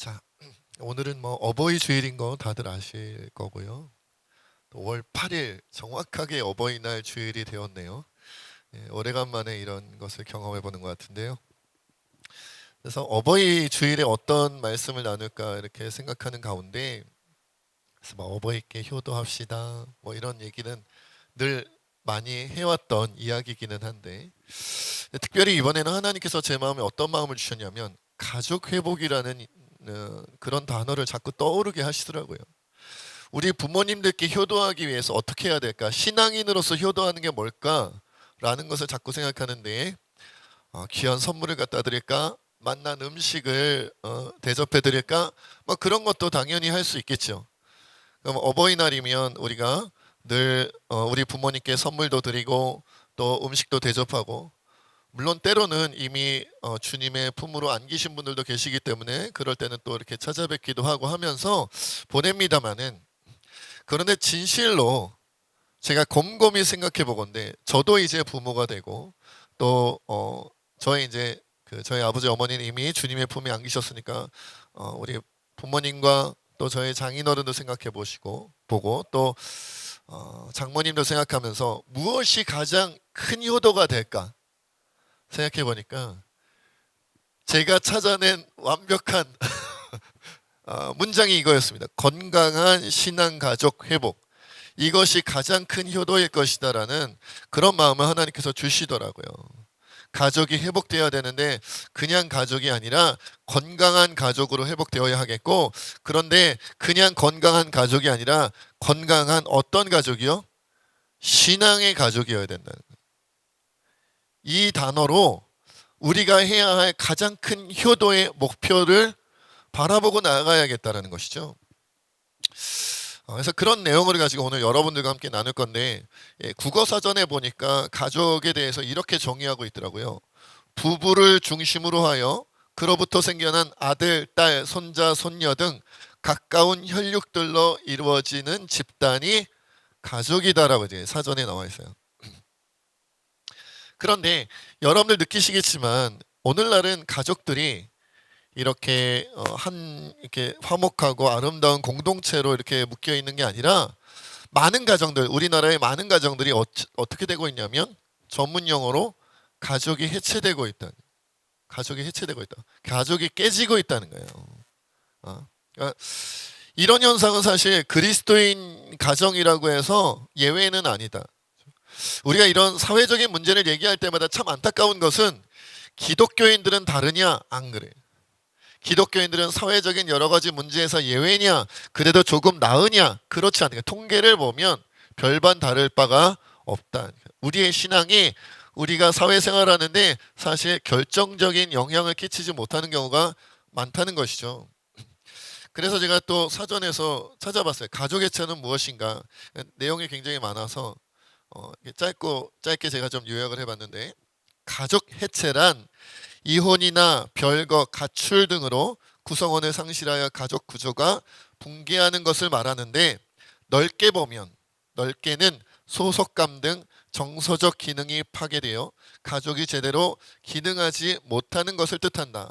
자, 오늘은 뭐 어버이 주일인 거 다들 아실 거고요. 또 5월 8일 정확하게 어버이날 주일이 되었네요. 예, 오래간만에 이런 것을 경험해 보는 것 같은데요. 그래서 어버이 주일에 어떤 말씀을 나눌까 이렇게 생각하는 가운데, 그래서 뭐 어버이께 효도합시다 뭐 이런 얘기는 늘 많이 해왔던 이야기이기는 한데, 특별히 이번에는 하나님께서 제 마음에 어떤 마음을 주셨냐면 가족 회복이라는 그런 단어를 자꾸 떠오르게 하시더라고요. 우리 부모님들께 효도하기 위해서 어떻게 해야 될까? 신앙인으로서 효도하는 게 뭘까? 라는 것을 자꾸 생각하는데, 귀한 선물을 갖다 드릴까? 맛난 음식을 대접해 드릴까? 뭐 그런 것도 당연히 할 수 있겠죠. 그럼 어버이날이면 우리가 늘 우리 부모님께 선물도 드리고 또 음식도 대접하고, 물론 때로는 이미 주님의 품으로 안기신 분들도 계시기 때문에 그럴 때는 또 이렇게 찾아뵙기도 하고 하면서 보냅니다마는, 그런데 진실로 제가 곰곰이 생각해 보건데, 저도 이제 부모가 되고 또 저희 이제 저희 아버지 어머니는 이미 주님의 품에 안기셨으니까 우리 부모님과 또 저희 장인어른도 생각해 보시고 보고 또 장모님도 생각하면서 무엇이 가장 큰 효도가 될까 생각해 보니까, 제가 찾아낸 완벽한 문장이 이거였습니다. 건강한 신앙 가족 회복. 이것이 가장 큰 효도일 것이다라는 그런 마음을 하나님께서 주시더라고요. 가족이 회복되어야 되는데 그냥 가족이 아니라 건강한 가족으로 회복되어야 하겠고, 그런데 그냥 건강한 가족이 아니라 건강한 어떤 가족이요? 신앙의 가족이어야 된다는 거예요. 이 단어로 우리가 해야 할 가장 큰 효도의 목표를 바라보고 나아가야겠다는 것이죠. 그래서 그런 내용을 가지고 오늘 여러분들과 함께 나눌 건데, 국어사전에 보니까 가족에 대해서 이렇게 정의하고 있더라고요. 부부를 중심으로 하여 그로부터 생겨난 아들, 딸, 손자, 손녀 등 가까운 혈육들로 이루어지는 집단이 가족이다라고 이제 사전에 나와 있어요. 그런데 여러분들 느끼시겠지만 오늘날은 가족들이 이렇게 이렇게 화목하고 아름다운 공동체로 이렇게 묶여 있는 게 아니라, 많은 가정들, 우리나라의 많은 가정들이 어떻게 되고 있냐면 전문 용어로 가족이 해체되고 있다. 가족이 해체되고 있다. 가족이 깨지고 있다는 거예요. 그러니까 이런 현상은 사실 그리스도인 가정이라고 해서 예외는 아니다. 우리가 이런 사회적인 문제를 얘기할 때마다 참 안타까운 것은, 기독교인들은 다르냐? 안 그래. 기독교인들은 사회적인 여러 가지 문제에서 예외냐? 그래도 조금 나으냐? 그렇지 않으니까 통계를 보면 별반 다를 바가 없다. 우리의 신앙이 우리가 사회생활하는데 사실 결정적인 영향을 끼치지 못하는 경우가 많다는 것이죠. 그래서 제가 또 사전에서 찾아봤어요. 가족 해체는 무엇인가? 내용이 굉장히 많아서 짧게 제가 좀 요약을 해봤는데, 가족 해체란 이혼이나 별거, 가출 등으로 구성원을 상실하여 가족 구조가 붕괴하는 것을 말하는데, 넓게 보면, 넓게는 소속감 등 정서적 기능이 파괴되어 가족이 제대로 기능하지 못하는 것을 뜻한다.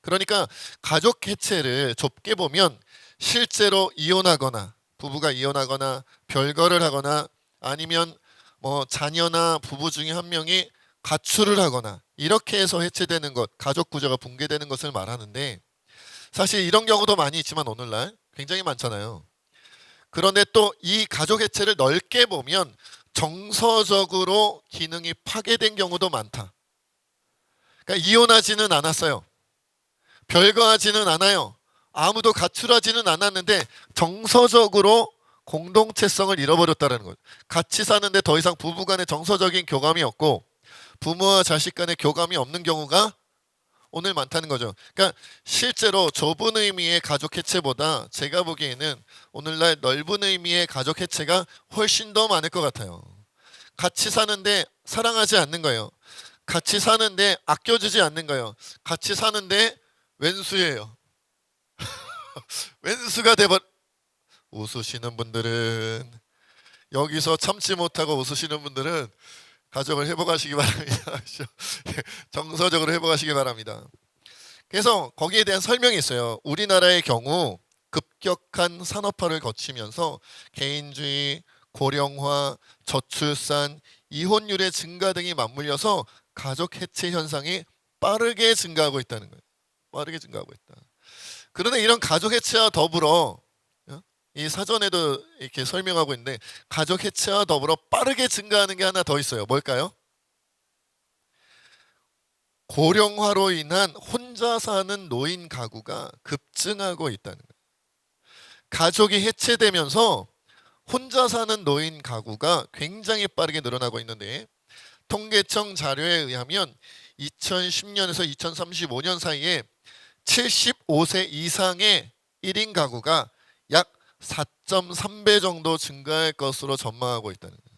그러니까 가족 해체를 좁게 보면 실제로 이혼하거나, 부부가 이혼하거나 별거를 하거나, 아니면 뭐 자녀나 부부 중에 한 명이 가출을 하거나, 이렇게 해서 해체되는 것, 가족 구조가 붕괴되는 것을 말하는데, 사실 이런 경우도 많이 있지만 오늘날 굉장히 많잖아요. 그런데 또 이 가족 해체를 넓게 보면 정서적으로 기능이 파괴된 경우도 많다. 그러니까 이혼하지는 않았어요. 별거하지는 않아요. 아무도 가출하지는 않았는데 정서적으로 공동체성을 잃어버렸다는 거예요. 같이 사는데 더 이상 부부간의 정서적인 교감이 없고 부모와 자식 간의 교감이 없는 경우가 오늘 많다는 거죠. 그러니까 실제로 좁은 의미의 가족 해체보다 제가 보기에는 오늘날 넓은 의미의 가족 해체가 훨씬 더 많을 것 같아요. 같이 사는데 사랑하지 않는 거예요. 같이 사는데 아껴주지 않는 거예요. 같이 사는데 왼수예요. 왼수가 돼버. 웃으시는 분들은, 여기서 참지 못하고 웃으시는 분들은 가족을 회복하시기 바랍니다. 정서적으로 회복하시기 바랍니다. 그래서 거기에 대한 설명이 있어요. 우리나라의 경우 급격한 산업화를 거치면서 개인주의, 고령화, 저출산, 이혼율의 증가 등이 맞물려서 가족 해체 현상이 빠르게 증가하고 있다는 거예요. 빠르게 증가하고 있다. 그런데 이런 가족 해체와 더불어 이 사전에도 이렇게 설명하고 있는데 가족 해체와 더불어 빠르게 증가하는 게 하나 더 있어요. 뭘까요? 고령화로 인한 혼자 사는 노인 가구가 급증하고 있다는 거예요. 가족이 해체되면서 혼자 사는 노인 가구가 굉장히 빠르게 늘어나고 있는데 통계청 자료에 의하면 2010년에서 2035년 사이에 75세 이상의 1인 가구가 약 4.3배 정도 증가할 것으로 전망하고 있다는 거예요.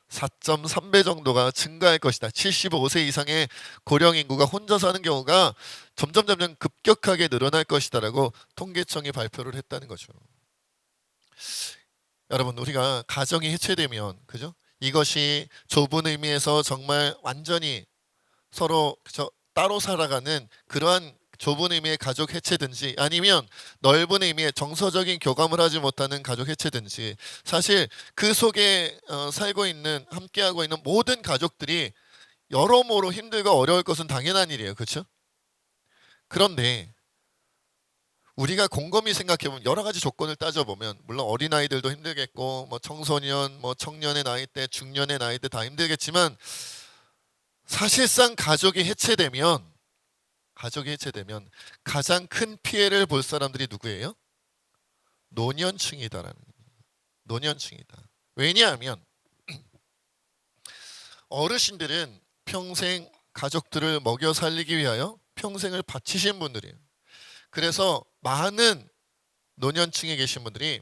4.3배 정도가 증가할 것이다. 75세 이상의 고령 인구가 혼자 사는 경우가 점점 급격하게 늘어날 것이다라고 통계청이 발표를 했다는 거죠. 여러분, 우리가 가정이 해체되면 그죠? 이것이 좁은 의미에서 정말 완전히 서로 따로 살아가는 그러한 좁은 의미의 가족 해체든지 아니면 넓은 의미의 정서적인 교감을 하지 못하는 가족 해체든지 사실 그 속에 살고 있는 함께하고 있는 모든 가족들이 여러모로 힘들고 어려울 것은 당연한 일이에요. 그렇죠? 그런데 우리가 곰곰이 생각해보면 여러 가지 조건을 따져보면 물론 어린아이들도 힘들겠고 뭐 청소년, 뭐 청년의 나이대, 중년의 나이대 다 힘들겠지만 사실상 가족이 해체되면 가장 큰 피해를 볼 사람들이 누구예요? 노년층이다라는 거예요. 노년층이다. 왜냐하면 어르신들은 평생 가족들을 먹여 살리기 위하여 평생을 바치신 분들이에요. 그래서 많은 노년층에 계신 분들이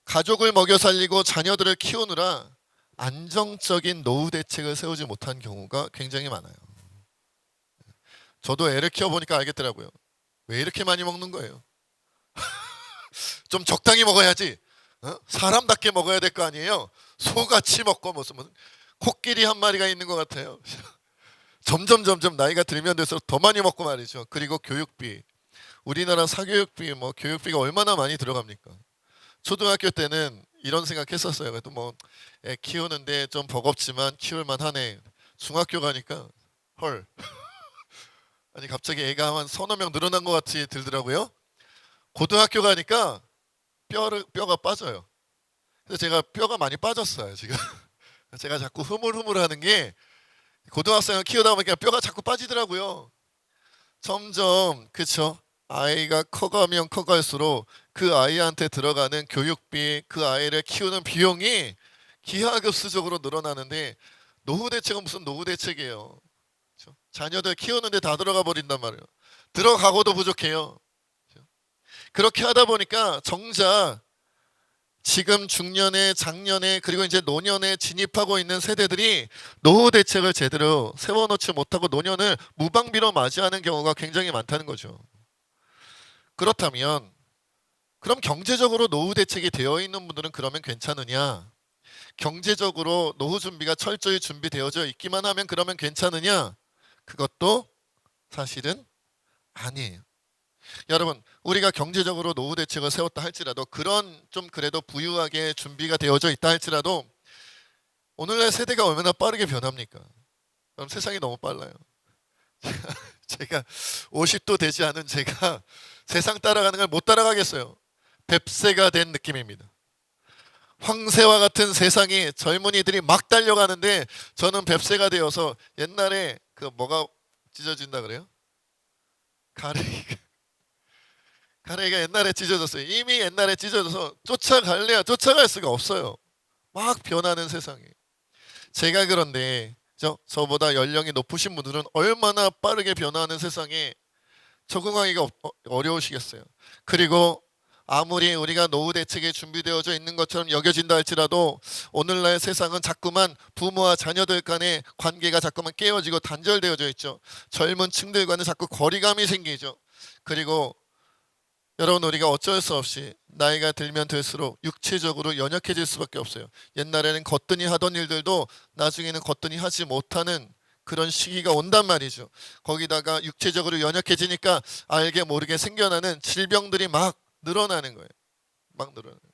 가족을 먹여 살리고 자녀들을 키우느라 안정적인 노후 대책을 세우지 못한 경우가 굉장히 많아요. 저도 애를 키워보니까 알겠더라고요. 왜 이렇게 많이 먹는 거예요? 좀 적당히 먹어야지. 사람답게 먹어야 될 거 아니에요. 소같이 먹고 무슨 코끼리 한 마리가 있는 것 같아요. 점점 나이가 들면 될수록 더 많이 먹고 말이죠. 그리고 교육비. 우리나라 사교육비, 교육비가 얼마나 많이 들어갑니까? 초등학교 때는 이런 생각했었어요. 그래도 애 키우는데 좀 버겁지만 키울만 하네. 중학교 가니까 헐. 아니 갑자기 애가 한 서너 명 늘어난 것 같이 들더라고요. 고등학교 가니까 뼈가 빠져요. 그래서 제가 뼈가 많이 빠졌어요 지금. 제가 자꾸 흐물흐물하는 게 고등학생을 키우다 보니까 뼈가 자꾸 빠지더라고요. 점점 그쵸. 아이가 커가면 커갈수록 그 아이한테 들어가는 교육비, 그 아이를 키우는 비용이 기하급수적으로 늘어나는데 노후 대책은 무슨 노후 대책이에요. 그렇죠? 자녀들 키우는데 다 들어가 버린단 말이에요. 들어가고도 부족해요. 그렇죠? 그렇게 하다 보니까 정작 지금 중년에 장년에 그리고 이제 노년에 진입하고 있는 세대들이 노후 대책을 제대로 세워놓지 못하고 노년을 무방비로 맞이하는 경우가 굉장히 많다는 거죠. 그렇다면 그럼 경제적으로 노후 대책이 되어 있는 분들은 그러면 괜찮으냐? 경제적으로 노후 준비가 철저히 준비되어져 있기만 하면 그러면 괜찮으냐? 그것도 사실은 아니에요. 여러분, 우리가 경제적으로 노후 대책을 세웠다 할지라도 그런 좀 그래도 부유하게 준비가 되어져 있다 할지라도 오늘날 세대가 얼마나 빠르게 변합니까? 그럼 세상이 너무 빨라요. 제가 50도 되지 않은 제가 세상 따라가는 걸 못 따라가겠어요. 뱁새가 된 느낌입니다. 황새와 같은 세상이 젊은이들이 막 달려가는데 저는 뱁새가 되어서 옛날에 그 뭐가 찢어진다 그래요? 가래가 옛날에 찢어졌어요. 이미 옛날에 찢어져서 쫓아갈래야 쫓아갈 수가 없어요. 막 변하는 세상에. 제가 그런데 저보다 연령이 높으신 분들은 얼마나 빠르게 변하는 세상에 적응하기가 어려우시겠어요. 그리고 아무리 우리가 노후 대책에 준비되어져 있는 것처럼 여겨진다 할지라도 오늘날 세상은 자꾸만 부모와 자녀들 간의 관계가 자꾸만 깨어지고 단절되어져 있죠. 젊은 층들과는 자꾸 거리감이 생기죠. 그리고 여러분 우리가 어쩔 수 없이 나이가 들면 들수록 육체적으로 연약해질 수밖에 없어요. 옛날에는 거뜬히 하던 일들도 나중에는 거뜬히 하지 못하는 그런 시기가 온단 말이죠. 거기다가 육체적으로 연약해지니까 알게 모르게 생겨나는 질병들이 막 늘어나는 거예요. 막 늘어나는 거예요.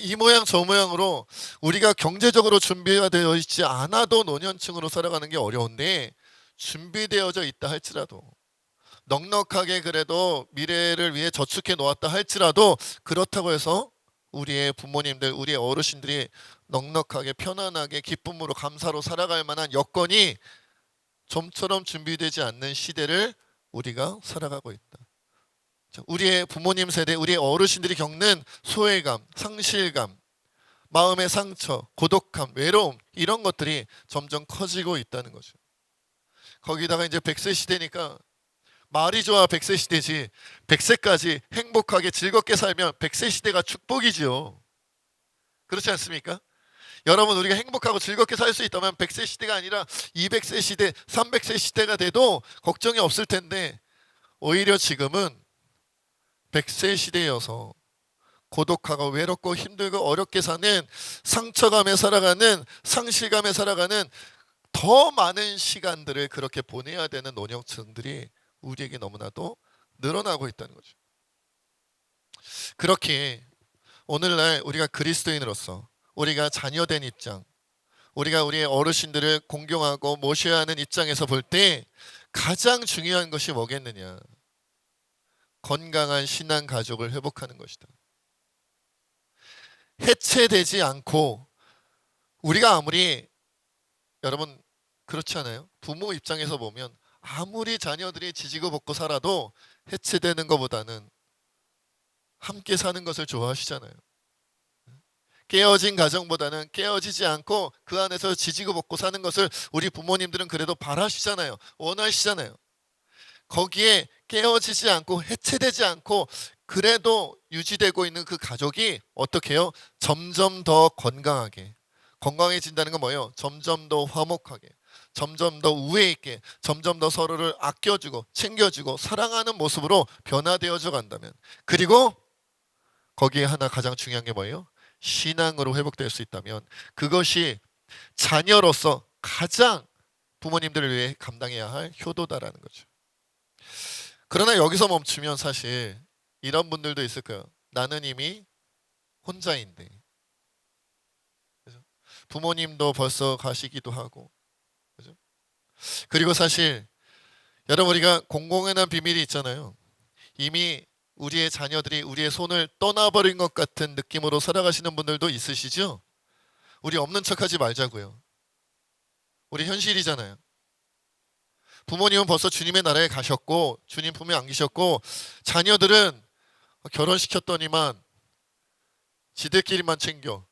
이 모양 저 모양으로 우리가 경제적으로 준비가 되어 있지 않아도 노년층으로 살아가는 게 어려운데, 준비되어져 있다 할지라도, 넉넉하게 그래도 미래를 위해 저축해 놓았다 할지라도, 그렇다고 해서 우리의 부모님들, 우리의 어르신들이 넉넉하게 편안하게 기쁨으로 감사로 살아갈 만한 여건이 좀처럼 준비되지 않는 시대를 우리가 살아가고 있다. 우리의 부모님 세대, 우리의 어르신들이 겪는 소외감, 상실감, 마음의 상처, 고독함, 외로움, 이런 것들이 점점 커지고 있다는 거죠. 거기다가 이제 100세 시대니까, 말이 좋아 100세 시대지, 100세까지 행복하게 즐겁게 살면 100세 시대가 축복이지요. 그렇지 않습니까? 여러분, 우리가 행복하고 즐겁게 살 수 있다면 100세 시대가 아니라 200세 시대, 300세 시대가 돼도 걱정이 없을 텐데, 오히려 지금은 100세 시대여서 고독하고 외롭고 힘들고 어렵게 사는, 상처감에 살아가는, 상실감에 살아가는 더 많은 시간들을 그렇게 보내야 되는 노년층들이 우리에게 너무나도 늘어나고 있다는 거죠. 그렇게 오늘날 우리가 그리스도인으로서, 우리가 자녀된 입장, 우리가 우리의 어르신들을 공경하고 모셔야 하는 입장에서 볼 때 가장 중요한 것이 뭐겠느냐? 건강한 신앙 가족을 회복하는 것이다. 해체되지 않고, 우리가 아무리, 여러분 그렇지 않아요? 부모 입장에서 보면 아무리 자녀들이 지지고 볶고 살아도 해체되는 것보다는 함께 사는 것을 좋아하시잖아요. 깨어진 가정보다는 깨어지지 않고 그 안에서 지지고 볶고 사는 것을 우리 부모님들은 그래도 바라시잖아요. 원하시잖아요. 거기에 깨어지지 않고 해체되지 않고 그래도 유지되고 있는 그 가족이 어떻게 해요? 점점 더 건강하게, 건강해진다는 건 뭐예요? 점점 더 화목하게, 점점 더 우애 있게, 점점 더 서로를 아껴주고 챙겨주고 사랑하는 모습으로 변화되어져 간다면, 그리고 거기에 하나 가장 중요한 게 뭐예요? 신앙으로 회복될 수 있다면, 그것이 자녀로서 가장 부모님들을 위해 감당해야 할 효도다라는 거죠. 그러나 여기서 멈추면 사실 이런 분들도 있을 거예요. 나는 이미 혼자인데. 그죠? 부모님도 벌써 가시기도 하고. 그죠? 그리고 사실 여러분, 우리가 공공연한 비밀이 있잖아요. 이미 우리의 자녀들이 우리의 손을 떠나버린 것 같은 느낌으로 살아가시는 분들도 있으시죠? 우리 없는 척하지 말자고요. 우리 현실이잖아요. 부모님은 벌써 주님의 나라에 가셨고 주님 품에 안기셨고, 자녀들은 결혼시켰더니만 지들끼리만 챙겨.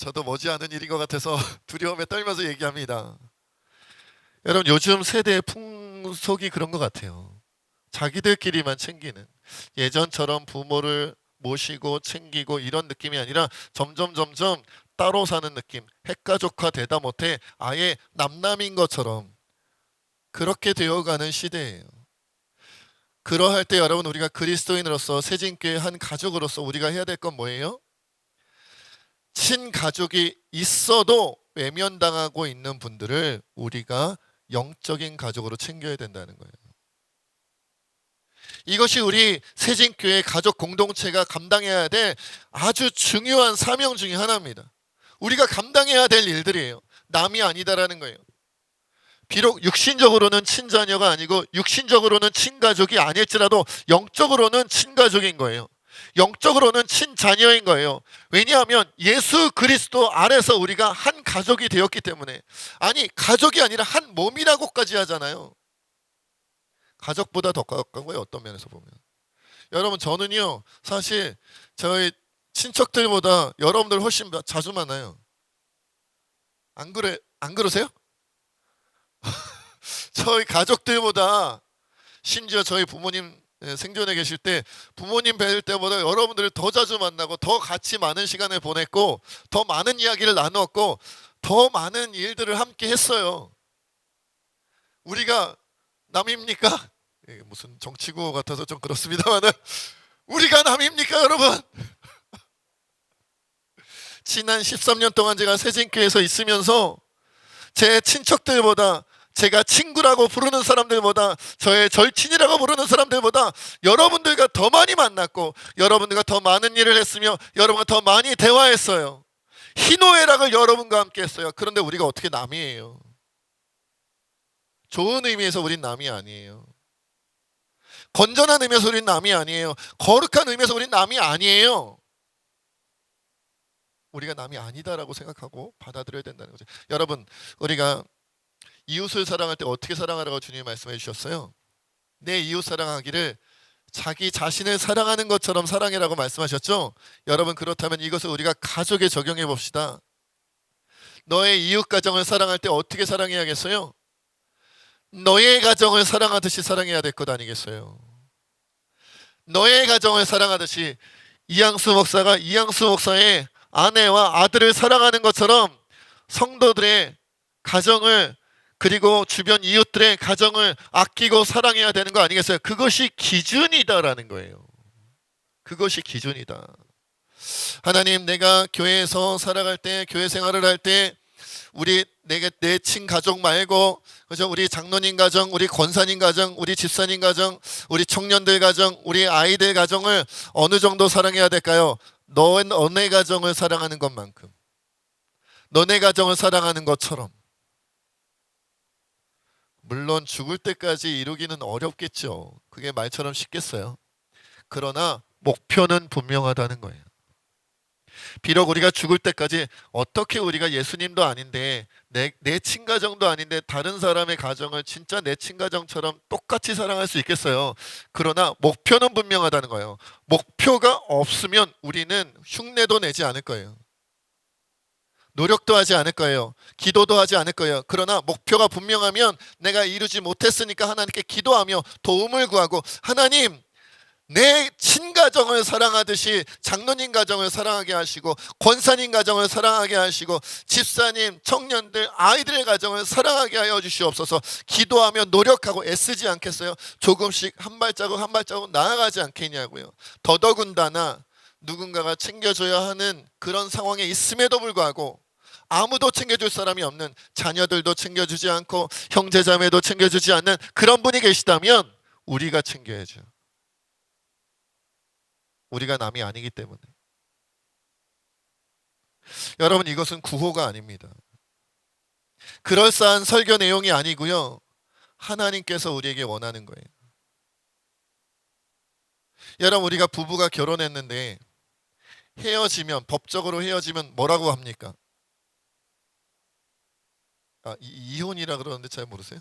저도 머지않은 일인 것 같아서 두려움에 떨면서 얘기합니다. 여러분, 요즘 세대의 풍속이 그런 것 같아요. 자기들끼리만 챙기는, 예전처럼 부모를 모시고 챙기고 이런 느낌이 아니라 점점 따로 사는 느낌, 핵가족화 되다 못해 아예 남남인 것처럼 그렇게 되어가는 시대예요. 그러할 때 여러분, 우리가 그리스도인으로서 새진교회 한 가족으로서 우리가 해야 될 건 뭐예요? 친가족이 있어도 외면당하고 있는 분들을 우리가 영적인 가족으로 챙겨야 된다는 거예요. 이것이 우리 새진교회 가족 공동체가 감당해야 될 아주 중요한 사명 중에 하나입니다. 우리가 감당해야 될 일들이에요. 남이 아니다라는 거예요. 비록 육신적으로는 친자녀가 아니고 육신적으로는 친가족이 아닐지라도 영적으로는 친가족인 거예요. 영적으로는 친자녀인 거예요. 왜냐하면 예수 그리스도 안에서 우리가 한 가족이 되었기 때문에. 아니, 가족이 아니라 한 몸이라고까지 하잖아요. 가족보다 더 가까워요, 어떤 면에서 보면. 여러분, 저는요 사실 저희 친척들보다 여러분들 훨씬 자주 만나요. 안 그러세요? 저희 가족들보다, 심지어 저희 부모님 생전에 계실 때 부모님 뵐 때보다 여러분들을 더 자주 만나고 더 같이 많은 시간을 보냈고 더 많은 이야기를 나누었고 더 많은 일들을 함께 했어요. 우리가 남입니까? 무슨 정치구호 같아서 좀 그렇습니다만은, 우리가 남입니까 여러분? 지난 13년 동안 제가 새진교회에서 있으면서 제 친척들보다, 제가 친구라고 부르는 사람들보다, 저의 절친이라고 부르는 사람들보다 여러분들과 더 많이 만났고, 여러분들과 더 많은 일을 했으며, 여러분과 더 많이 대화했어요. 희노애락을 여러분과 함께 했어요. 그런데 우리가 어떻게 남이에요? 좋은 의미에서 우린 남이 아니에요. 건전한 의미에서 우린 남이 아니에요. 거룩한 의미에서 우린 남이 아니에요. 우리가 남이 아니다라고 생각하고 받아들여야 된다는 거죠. 여러분, 우리가 이웃을 사랑할 때 어떻게 사랑하라고 주님이 말씀해 주셨어요? 내 이웃 사랑하기를 자기 자신을 사랑하는 것처럼 사랑해라고 말씀하셨죠? 여러분, 그렇다면 이것을 우리가 가족에 적용해 봅시다. 너의 이웃 가정을 사랑할 때 어떻게 사랑해야겠어요? 너의 가정을 사랑하듯이 사랑해야 될 것 아니겠어요? 너의 가정을 사랑하듯이 이양수 목사가 이양수 목사의 아내와 아들을 사랑하는 것처럼 성도들의 가정을, 그리고 주변 이웃들의 가정을 아끼고 사랑해야 되는 거 아니겠어요? 그것이 기준이다라는 거예요. 그것이 기준이다. 하나님, 내가 교회에서 살아갈 때, 교회 생활을 할 때 내 친가족 말고, 그죠? 우리 장로님 가정, 우리 권사님 가정, 우리 집사님 가정, 우리 청년들 가정, 우리 아이들 가정을 어느 정도 사랑해야 될까요? 너네 가정을 사랑하는 것만큼, 너네 가정을 사랑하는 것처럼. 물론 죽을 때까지 이루기는 어렵겠죠. 그게 말처럼 쉽겠어요. 그러나 목표는 분명하다는 거예요. 비록 우리가 죽을 때까지 어떻게 우리가 예수님도 아닌데 내 친가정도 아닌데 다른 사람의 가정을 진짜 내 친가정처럼 똑같이 사랑할 수 있겠어요. 그러나 목표는 분명하다는 거예요. 목표가 없으면 우리는 흉내도 내지 않을 거예요. 노력도 하지 않을 거예요. 기도도 하지 않을 거예요. 그러나 목표가 분명하면 내가 이루지 못했으니까 하나님께 기도하며 도움을 구하고, 하나님, 내 친가정을 사랑하듯이 장로님 가정을 사랑하게 하시고, 권사님 가정을 사랑하게 하시고, 집사님, 청년들, 아이들의 가정을 사랑하게 하여 주시옵소서. 기도하며 노력하고 애쓰지 않겠어요? 조금씩 한 발자국 한 발자국 나아가지 않겠냐고요. 더더군다나 누군가가 챙겨줘야 하는 그런 상황에 있음에도 불구하고 아무도 챙겨줄 사람이 없는, 자녀들도 챙겨주지 않고 형제자매도 챙겨주지 않는 그런 분이 계시다면 우리가 챙겨야죠. 우리가 남이 아니기 때문에. 여러분, 이것은 구호가 아닙니다. 그럴싸한 설교 내용이 아니고요, 하나님께서 우리에게 원하는 거예요. 여러분, 우리가 부부가 결혼했는데 헤어지면, 법적으로 헤어지면 뭐라고 합니까? 이혼이라 그러는데 잘 모르세요?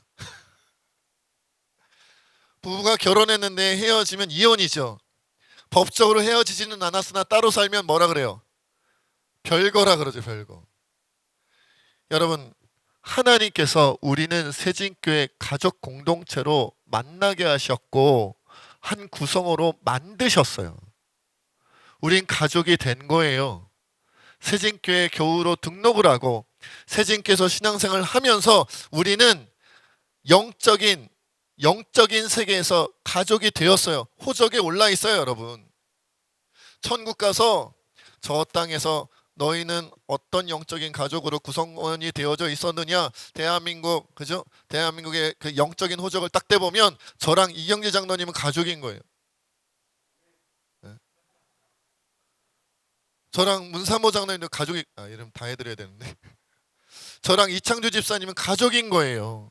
부부가 결혼했는데 헤어지면 이혼이죠. 법적으로 헤어지지는 않았으나 따로 살면 뭐라 그래요? 별거라 그러죠, 별거. 여러분, 하나님께서 우리는 새진교회 가족 공동체로 만나게 하셨고 한 구성으로 만드셨어요. 우린 가족이 된 거예요. 새진교회 교우로 등록을 하고 새진교회에서 신앙생활을 하면서 우리는 영적인 세계에서 가족이 되었어요. 호적에 올라 있어요, 여러분. 천국 가서 저 땅에서 너희는 어떤 영적인 가족으로 구성원이 되어져 있었느냐, 대한민국, 그죠? 대한민국의 그 영적인 호적을 딱 떼보면 저랑 이경재 장로님은 가족인 거예요. 네. 저랑 문사모 장로님도 가족이, 이름 다 해드려야 되는데 저랑 이창주 집사님은 가족인 거예요.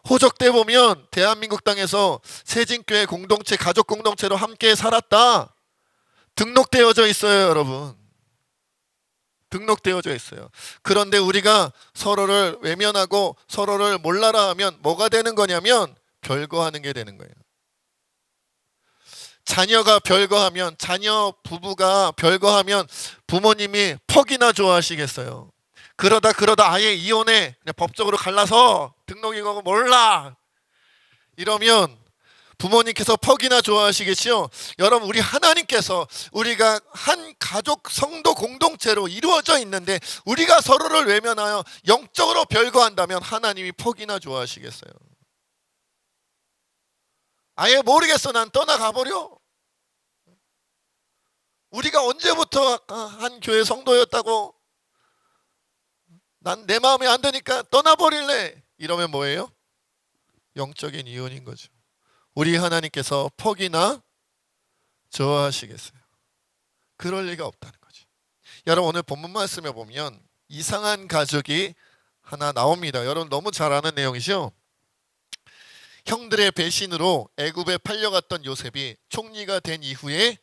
호적 떼보면 대한민국 땅에서 새진교회 공동체, 가족 공동체로 함께 살았다, 등록되어져 있어요, 여러분. 등록되어져 있어요. 그런데 우리가 서로를 외면하고 서로를 몰라라 하면 뭐가 되는 거냐면 별거하는 게 되는 거예요. 자녀가 별거하면, 자녀 부부가 별거하면 부모님이 퍽이나 좋아하시겠어요? 그러다 아예 이혼해, 그냥 법적으로 갈라서 등록이고 몰라 이러면 부모님께서 퍽이나 좋아하시겠지요? 여러분, 우리 하나님께서 우리가 한 가족 성도 공동체로 이루어져 있는데 우리가 서로를 외면하여 영적으로 별거한다면 하나님이 퍽이나 좋아하시겠어요? 아예 모르겠어, 난 떠나가버려. 우리가 언제부터 한 교회 성도였다고 난 내 마음에 안 드니까 떠나버릴래. 이러면 뭐예요? 영적인 이혼인 거죠. 우리 하나님께서 퍽이나 좋아하시겠어요? 그럴 리가 없다는 거죠. 여러분 오늘 본문 말씀에 보면 이상한 가족이 하나 나옵니다. 여러분 너무 잘 아는 내용이죠. 형들의 배신으로 애굽에 팔려갔던 요셉이 총리가 된 이후에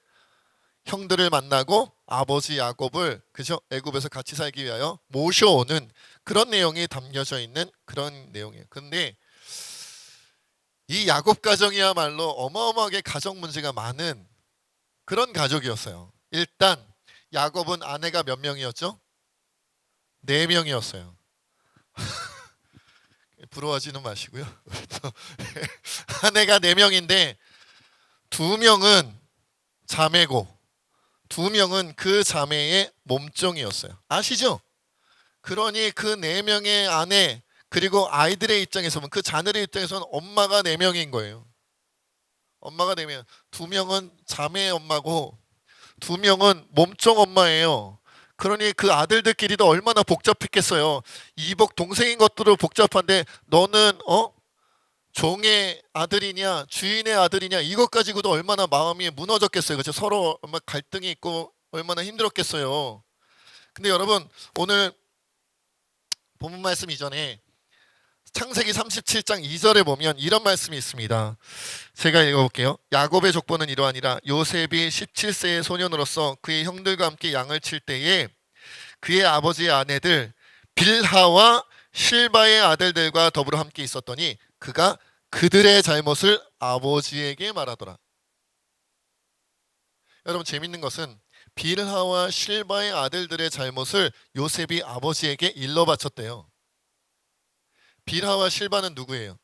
형들을 만나고 아버지 야곱을 그죠? 애굽에서 같이 살기 위하여 모셔오는 그런 내용이 담겨져 있는 그런 내용이에요. 근데 이 야곱 가정이야말로 어마어마하게 가정 문제가 많은 그런 가족이었어요. 일단 야곱은 아내가 몇 명이었죠? 4명이었어요. 부러워하지는 마시고요. 아내가 4명인데 2명은 자매고 2명은 그 자매의 몸종이었어요. 아시죠? 그러니 그 4명의 아내 그리고 아이들의 입장에서 보면 그 자녀의 입장에서는 엄마가 4명인 거예요. 엄마가 4명. 2명은 자매의 엄마고 2명은 몸종 엄마예요. 그러니 그 아들들끼리도 얼마나 복잡했겠어요. 이복 동생인 것들도 복잡한데 너는 종의 아들이냐 주인의 아들이냐 이것 가지고도 얼마나 마음이 무너졌겠어요. 그렇죠? 서로 얼마나 갈등이 있고 얼마나 힘들었겠어요. 근데 여러분 오늘 본문 말씀 이전에 창세기 37장 2절에 보면 이런 말씀이 있습니다. 제가 읽어볼게요. 야곱의 족보는 이러하니라. 요셉이 17세의 소년으로서 그의 형들과 함께 양을 칠 때에 그의 아버지의 아내들 빌하와 실바의 아들들과 더불어 함께 있었더니 그가 그들의 잘못을 아버지에게 말하더라. 여러분 재밌는 것은 빌하와 실바의 아들들의 잘못을 요셉이 아버지에게 일러 바쳤대요. 빌하와 실바는 누구예요?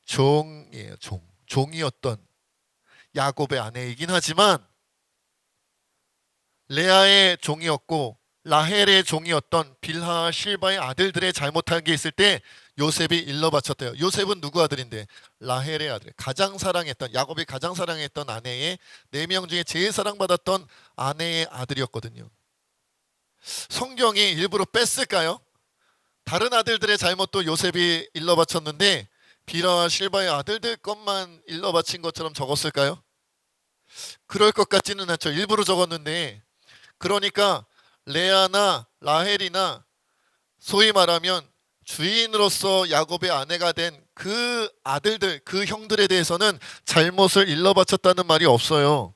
종이에요. 종이었던 야곱의 아내이긴 하지만 레아의 종이었고 라헬의 종이었던 빌하와 실바의 아들들의 잘못한 게 있을 때 요셉이 일러 바쳤대요. 요셉은 누구 아들인데? 라헬의 아들. 가장 사랑했던 야곱이 가장 사랑했던 아내의 4명 중에 제일 사랑받았던 아내의 아들이었거든요. 성경이 일부러 뺐을까요? 다른 아들들의 잘못도 요셉이 일러 바쳤는데 빌하와 실바의 아들들 것만 일러 바친 것처럼 적었을까요? 그럴 것 같지는 않죠. 일부러 적었는데 그러니까 레아나 라헬이나 소위 말하면 주인으로서 야곱의 아내가 된 그 아들들, 그 형들에 대해서는 잘못을 일러 바쳤다는 말이 없어요.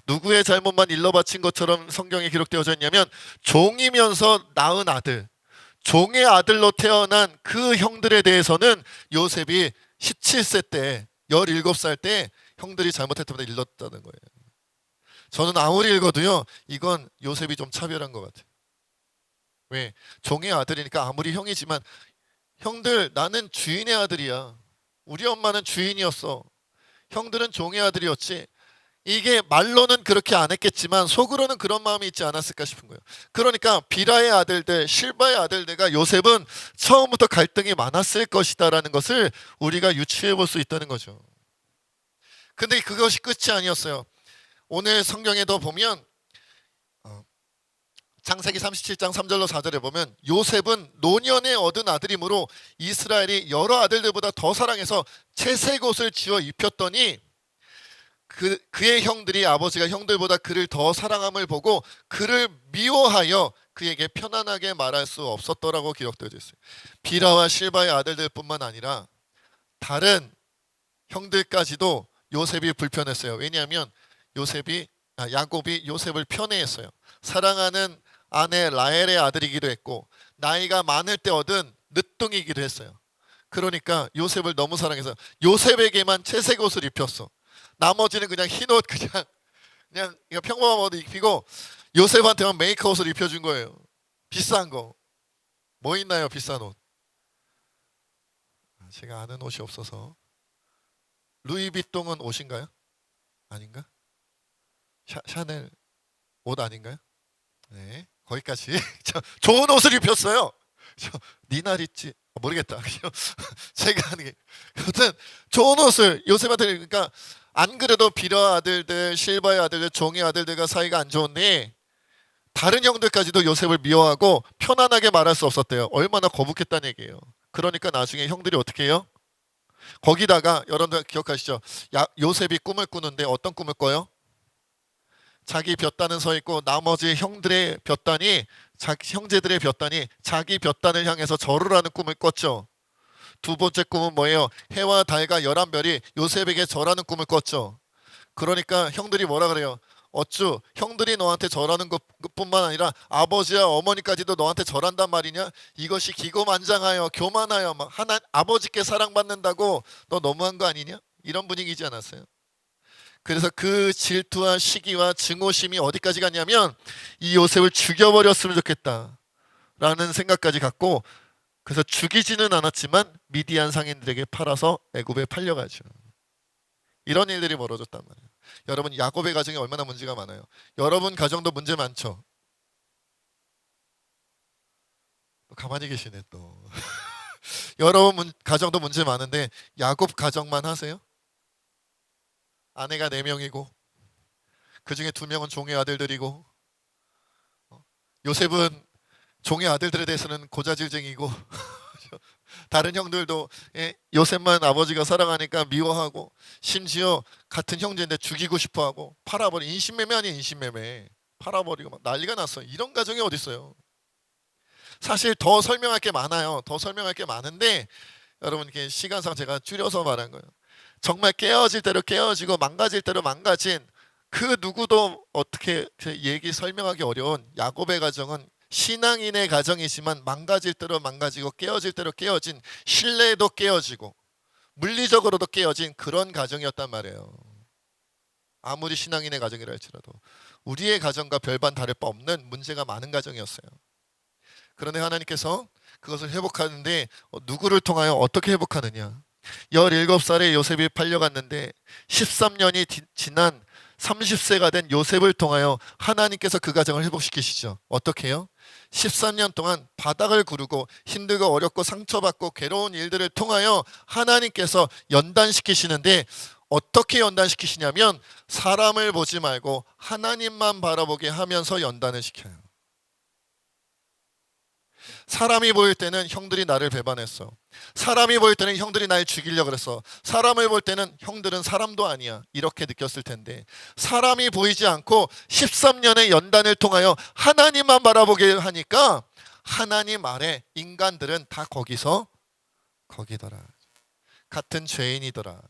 누구의 잘못만 일러 바친 것처럼 성경에 기록되어져 있냐면 종이면서 낳은 아들, 종의 아들로 태어난 그 형들에 대해서는 요셉이 17세 때 17살 때 형들이 잘못했을 때 일렀다는 거예요. 저는 아무리 읽어도요 이건 요셉이 좀 차별한 것 같아요. 왜? 종의 아들이니까 아무리 형이지만 형들 나는 주인의 아들이야. 우리 엄마는 주인이었어. 형들은 종의 아들이었지. 이게 말로는 그렇게 안 했겠지만 속으로는 그런 마음이 있지 않았을까 싶은 거예요. 그러니까 비라의 아들들, 실바의 아들들과 요셉은 처음부터 갈등이 많았을 것이다라는 것을 우리가 유추해 볼 수 있다는 거죠. 근데 그것이 끝이 아니었어요. 오늘 성경에도 보면 창세기 37장 3절로 4절에 보면 요셉은 노년에 얻은 아들이므로 이스라엘이 여러 아들들보다 더 사랑해서 채색 옷을 지어 입혔더니 그의 형들이 아버지가 형들보다 그를 더 사랑함을 보고 그를 미워하여 그에게 편안하게 말할 수 없었더라고 기록되어 있어요. 비라와 실바의 아들들뿐만 아니라 다른 형들까지도 요셉이 불편했어요. 왜냐하면 야곱이 요셉을 편애했어요. 사랑하는 아내 라헬의 아들이기도 했고 나이가 많을 때 얻은 늦둥이기도 했어요. 그러니까 요셉을 너무 사랑해서 요셉에게만 채색 옷을 입혔어. 나머지는 그냥 흰옷 그냥 평범한 옷 입히고 요셉한테만 메이커 옷을 입혀준 거예요. 비싼 거. 뭐 있나요 비싼 옷? 제가 아는 옷이 없어서. 루이비통은 옷인가요? 아닌가? 샤넬 옷 아닌가요? 네, 거기까지. 좋은 옷을 입혔어요. 니나리치 모르겠다. 제가 하는 게 여튼 좋은 옷을 요셉한테. 그러니까 안 그래도 비라 아들들, 실바의 아들들, 종의 아들들과 사이가 안 좋은데 다른 형들까지도 요셉을 미워하고 편안하게 말할 수 없었대요. 얼마나 거북했다는 얘기예요. 그러니까 나중에 형들이 어떻게 해요? 거기다가 여러분들 기억하시죠? 요셉이 꿈을 꾸는데 어떤 꿈을 꿔요? 자기 볕단은 서 있고 나머지 형들의 볕단이 형제들의 볕단이 자기 볕단을 향해서 절을 하는 꿈을 꿨죠. 두 번째 꿈은 뭐예요? 해와 달과 11별이 요셉에게 절하는 꿈을 꿨죠. 그러니까 형들이 뭐라 그래요? 어쭈 형들이 너한테 절하는 것뿐만 아니라 아버지와 어머니까지도 너한테 절한단 말이냐? 이것이 기고만장하여 교만하여 막 하나 아버지께 사랑받는다고 너 너무한 거 아니냐? 이런 분위기지 않았어요. 그래서 그 질투와 시기와 증오심이 어디까지 갔냐면 이 요셉을 죽여버렸으면 좋겠다라는 생각까지 갖고, 그래서 죽이지는 않았지만 미디안 상인들에게 팔아서 애굽에 팔려가죠. 이런 일들이 벌어졌단 말이에요. 여러분, 야곱의 가정이 얼마나 문제가 많아요. 여러분 가정도 문제 많죠. 가만히 계시네 또. 여러분 가정도 문제 많은데 야곱 가정만 하세요? 아내가 4명이고 그 중에 2명은 종의 아들들이고, 요셉은 종의 아들들에 대해서는 고자질쟁이고 다른 형들도 요셉만 아버지가 사랑하니까 미워하고, 심지어 같은 형제인데 죽이고 싶어하고 팔아버리, 인신매매 아니에요. 인신매매 팔아버리고 막 난리가 났어요. 이런 가정이 어디 있어요. 사실 더 설명할 게 많아요. 더 설명할 게 많은데 여러분, 이렇게 시간상 제가 줄여서 말한 거예요. 정말 깨어질 대로 깨어지고 망가질 대로 망가진, 그 누구도 어떻게 얘기 설명하기 어려운 야곱의 가정은 신앙인의 가정이지만 망가질 대로 망가지고 깨어질 대로 깨어진, 신뢰도 깨어지고 물리적으로도 깨어진 그런 가정이었단 말이에요. 아무리 신앙인의 가정이라 할지라도 우리의 가정과 별반 다를 바 없는 문제가 많은 가정이었어요. 그런데 하나님께서 그것을 회복하는데 누구를 통하여 어떻게 회복하느냐? 17살에 요셉이 팔려갔는데 13년이 지난 30세가 된 요셉을 통하여 하나님께서 그 가정을 회복시키시죠. 어떻게 해요? 13년 동안 바닥을 구르고 힘들고 어렵고 상처받고 괴로운 일들을 통하여 하나님께서 연단시키시는데, 어떻게 연단시키시냐면 사람을 보지 말고 하나님만 바라보게 하면서 연단을 시켜요. 사람이 보일 때는 형들이 나를 배반했어. 사람이 보일 때는 형들이 날 죽이려고 그랬어. 사람을 볼 때는 형들은 사람도 아니야, 이렇게 느꼈을 텐데, 사람이 보이지 않고 13년의 연단을 통하여 하나님만 바라보게 하니까 하나님 아래 인간들은 다 거기더라. 같은 죄인이더라.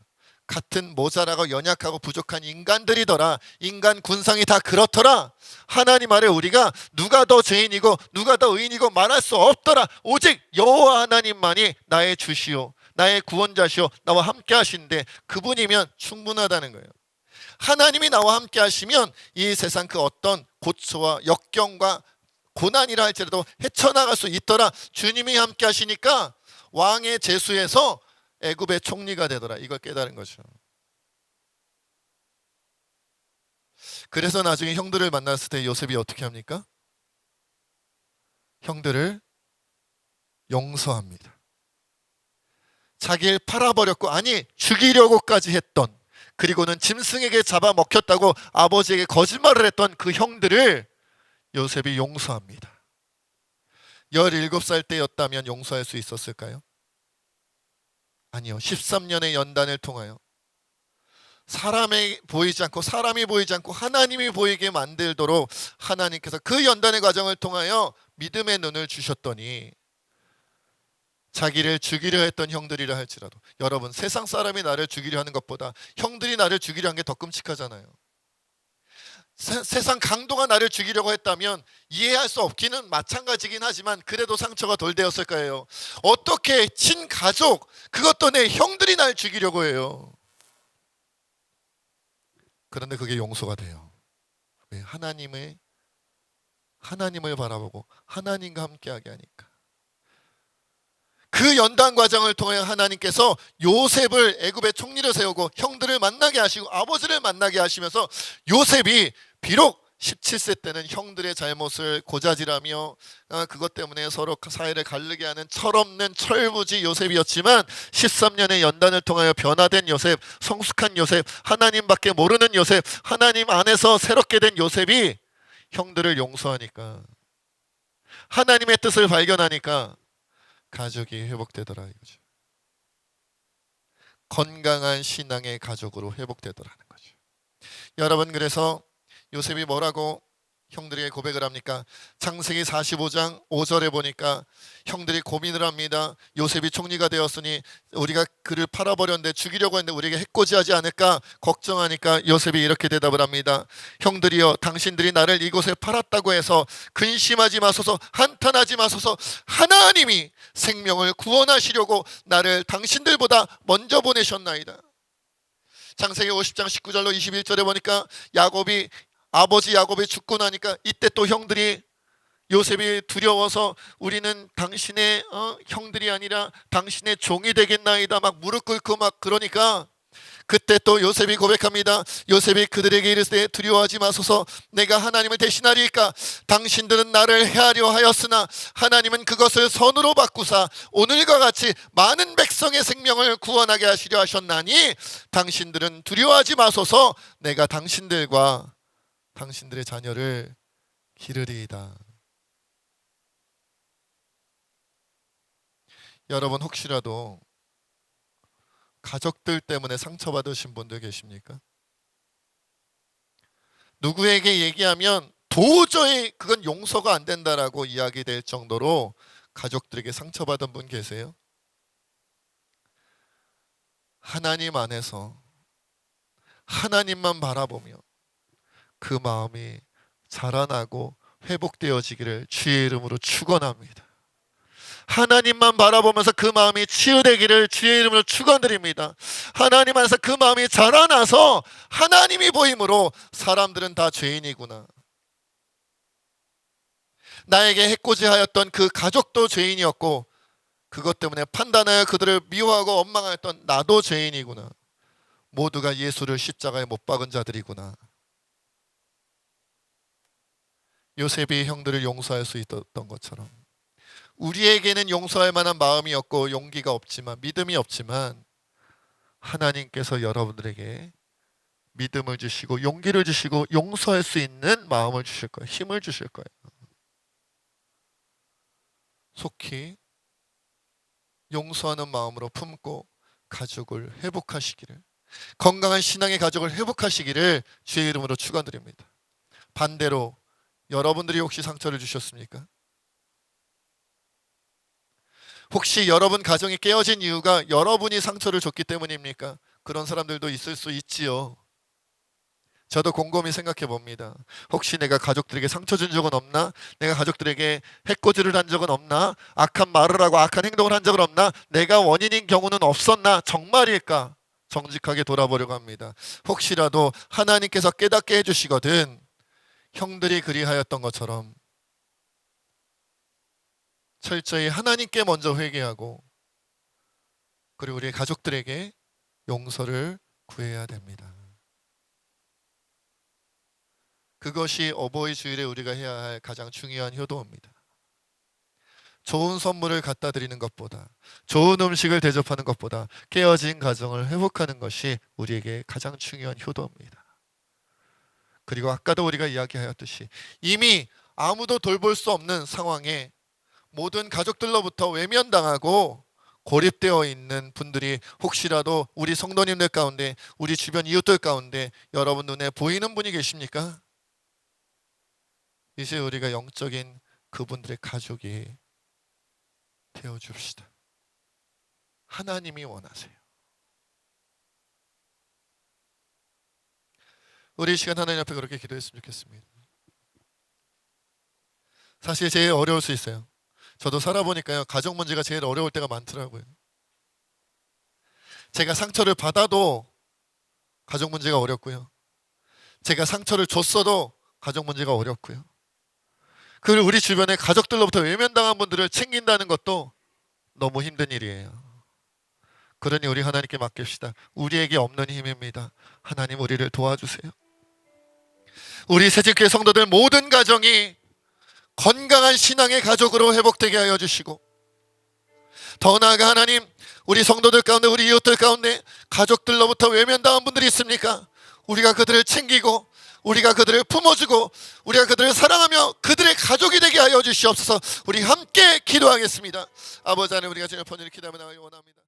같은 모자라고 연약하고 부족한 인간들이더라. 인간 군상이 다 그렇더라. 하나님 아래 우리가 누가 더 죄인이고 누가 더 의인이고 말할 수 없더라. 오직 여호와 하나님만이 나의 주시오, 나의 구원자시오, 나와 함께 하신데 그분이면 충분하다는 거예요. 하나님이 나와 함께 하시면 이 세상 그 어떤 고초와 역경과 고난이라 할지라도 헤쳐나갈 수 있더라. 주님이 함께 하시니까 왕의 제수에서 애굽의 총리가 되더라. 이걸 깨달은 거죠. 그래서 나중에 형들을 만났을 때 요셉이 어떻게 합니까? 형들을 용서합니다. 자기를 팔아버렸고, 아니 죽이려고까지 했던, 그리고는 짐승에게 잡아먹혔다고 아버지에게 거짓말을 했던 그 형들을 요셉이 용서합니다. 17살 때였다면 용서할 수 있었을까요? 아니요. 13년의 연단을 통하여 사람이 보이지 않고 하나님이 보이게 만들도록 하나님께서 그 연단의 과정을 통하여 믿음의 눈을 주셨더니, 자기를 죽이려 했던 형들이라 할지라도, 여러분 세상 사람이 나를 죽이려 하는 것보다 형들이 나를 죽이려 한 게 더 끔찍하잖아요. 세상 강도가 나를 죽이려고 했다면 이해할 수 없기는 마찬가지긴 하지만 그래도 상처가 덜 되었을 거예요. 어떻게 친가족, 그것도 내 형들이 날 죽이려고 해요. 그런데 그게 용서가 돼요. 왜? 하나님을 바라보고 하나님과 함께하게 하니까. 그 연단 과정을 통해 하나님께서 요셉을 애굽의 총리로 세우고 형들을 만나게 하시고 아버지를 만나게 하시면서, 요셉이 비록 17세 때는 형들의 잘못을 고자질하며 그것 때문에 서로 사이를 가르게 하는 철없는 철부지 요셉이었지만, 13년의 연단을 통하여 변화된 요셉, 성숙한 요셉, 하나님밖에 모르는 요셉, 하나님 안에서 새롭게 된 요셉이 형들을 용서하니까, 하나님의 뜻을 발견하니까 가족이 회복되더라 이거죠. 건강한 신앙의 가족으로 회복되더라는 거죠. 여러분, 그래서 요셉이 뭐라고 형들에게 고백을 합니까? 창세기 45장 5절에 보니까 형들이 고민을 합니다. 요셉이 총리가 되었으니 우리가 그를 팔아버렸는데, 죽이려고 했는데 우리에게 해코지하지 않을까 걱정하니까 요셉이 이렇게 대답을 합니다. 형들이여, 당신들이 나를 이곳에 팔았다고 해서 근심하지 마소서, 한탄하지 마소서. 하나님이 생명을 구원하시려고 나를 당신들보다 먼저 보내셨나이다. 창세기 50장 19절로 21절에 보니까 아버지 야곱이 죽고 나니까 이때 또 형들이, 요셉이 두려워서 우리는 당신의 형들이 아니라 당신의 종이 되겠나이다 막 무릎 꿇고 막 그러니까, 그때 또 요셉이 고백합니다. 요셉이 그들에게 이르되 두려워하지 마소서, 내가 하나님을 대신하리이까. 당신들은 나를 해하려 하였으나 하나님은 그것을 선으로 바꾸사 오늘과 같이 많은 백성의 생명을 구원하게 하시려 하셨나니 당신들은 두려워하지 마소서, 내가 당신들과 당신들의 자녀를 기르리이다. 여러분, 혹시라도 가족들 때문에 상처받으신 분들 계십니까? 누구에게 얘기하면 도저히 그건 용서가 안 된다라고 이야기될 정도로 가족들에게 상처받은 분 계세요? 하나님 안에서 하나님만 바라보며 그 마음이 자라나고 회복되어지기를 주의 이름으로 축원합니다. 하나님만 바라보면서 그 마음이 치유되기를 주의 이름으로 축원드립니다. 하나님 안에서 그 마음이 자라나서 하나님이 보임으로 사람들은 다 죄인이구나, 나에게 해코지하였던 그 가족도 죄인이었고 그것 때문에 판단하여 그들을 미워하고 원망하였던 나도 죄인이구나, 모두가 예수를 십자가에 못 박은 자들이구나. 요셉이 형들을 용서할 수 있었던 것처럼 우리에게는 용서할 만한 마음이 없고 용기가 없지만, 믿음이 없지만 하나님께서 여러분들에게 믿음을 주시고 용기를 주시고 용서할 수 있는 마음을 주실 거예요. 힘을 주실 거예요. 속히 용서하는 마음으로 품고 가족을 회복하시기를, 건강한 신앙의 가족을 회복하시기를 주의 이름으로 축원드립니다. 반대로 여러분들이 혹시 상처를 주셨습니까? 혹시 여러분 가정이 깨어진 이유가 여러분이 상처를 줬기 때문입니까? 그런 사람들도 있을 수 있지요. 저도 곰곰이 생각해 봅니다. 혹시 내가 가족들에게 상처 준 적은 없나? 내가 가족들에게 해코지를 한 적은 없나? 악한 말을 하고 악한 행동을 한 적은 없나? 내가 원인인 경우는 없었나? 정말일까? 정직하게 돌아보려고 합니다. 혹시라도 하나님께서 깨닫게 해주시거든 형들이 그리하였던 것처럼 철저히 하나님께 먼저 회개하고, 그리고 우리의 가족들에게 용서를 구해야 됩니다. 그것이 어버이 주일에 우리가 해야 할 가장 중요한 효도입니다. 좋은 선물을 갖다 드리는 것보다, 좋은 음식을 대접하는 것보다 깨어진 가정을 회복하는 것이 우리에게 가장 중요한 효도입니다. 그리고 아까도 우리가 이야기하였듯이 이미 아무도 돌볼 수 없는 상황에 모든 가족들로부터 외면당하고 고립되어 있는 분들이 혹시라도 우리 성도님들 가운데, 우리 주변 이웃들 가운데 여러분 눈에 보이는 분이 계십니까? 이제 우리가 영적인 그분들의 가족이 되어줍시다. 하나님이 원하세요. 우리 이 시간 하나님 앞에 그렇게 기도했으면 좋겠습니다. 사실 제일 어려울 수 있어요. 저도 살아보니까요, 가족 문제가 제일 어려울 때가 많더라고요. 제가 상처를 받아도 가족 문제가 어렵고요, 제가 상처를 줬어도 가족 문제가 어렵고요, 그리고 우리 주변에 가족들로부터 외면당한 분들을 챙긴다는 것도 너무 힘든 일이에요. 그러니 우리 하나님께 맡깁시다. 우리에게 없는 힘입니다. 하나님, 우리를 도와주세요. 우리 새집교회 성도들 모든 가정이 건강한 신앙의 가족으로 회복되게 하여 주시고, 더 나아가 하나님, 우리 성도들 가운데, 우리 이웃들 가운데 가족들로부터 외면당한 분들이 있습니까? 우리가 그들을 챙기고 우리가 그들을 품어주고 우리가 그들을 사랑하며 그들의 가족이 되게 하여 주시옵소서. 우리 함께 기도하겠습니다. 아버지 하나님, 우리가 주님 본인을 기도하며 나가기 원합니다.